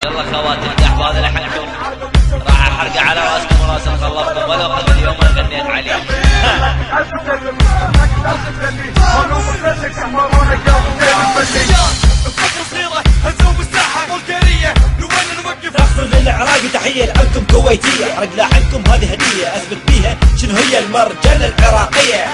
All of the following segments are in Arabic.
يلا خواتي الاحباب لحنكم راح احرق على راسكم وراس مخلفكم ولو قد اليوم ما غنيت عليه. ناخذ للعراق تحية لعبكم كويتية، احرق لحنكم هذه هدية اثبت بيها شنو هي المرجلة العراقية.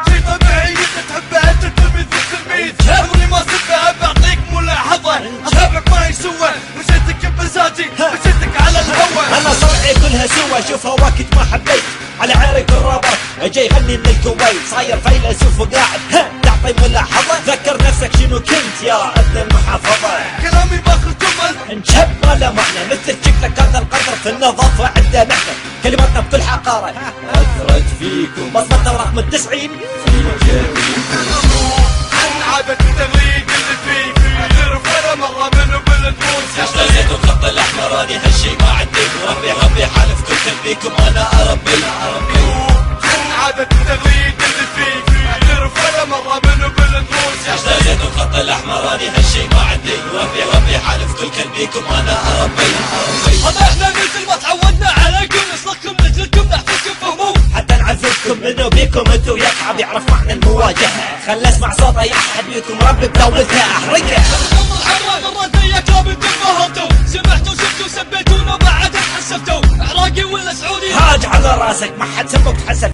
شي طبيعي انت تحبه انت تلميذ التلميذ، عمري ما سبه بعطيك ملاحظة اتابعك ما يسوى مشيتك بمزاجي مشيتك على الهوى. انا صرعي كلها سوى شوفها وقت ما حبيت على عارك الرابط اجي يغني من الكويت صاير فيلسوف وقاعد تعطي ملاحظة. ذكر نفسك شنو كنت يا ابن المحافظة. كلامي باخر جمل انشب ما له معنى مثل شكلك هذا القدر في النظافة عنده نحن كلماتنا بكل حقارة اثرت فيكم بصمتنا ورقم 90 في جبينكم. عادة التغريد اللي فيك يرفع مرة منه بالدروس. اشتريت الخط الاحمر هذه هالشي ما عندي ربي حالف كل بيكم انا اربي. عادة التغريد اللي فيك يرفع مرة منه بالدروس. اشتريت الخط الاحمر هذه هالشي ما عندي ربي حالف كل كلبيكم انا اربي. هذا احنا مثل ما تعودنا عليكم نسلككم نجلكم نحفزكم فهموم حتى نعززكم منو بيكم انتو يقع بيعرف معنى المواجهة. خل اسمع صوته يحد بيكم ربي بدولتها احرقه. الخط الحمراء مرات وياك لابد فهمتوا سمعتوا شفتوا سبيتونا بعد حسبتوا عراقي ولا سعودي هاج على راسك ما حد سبك تحسب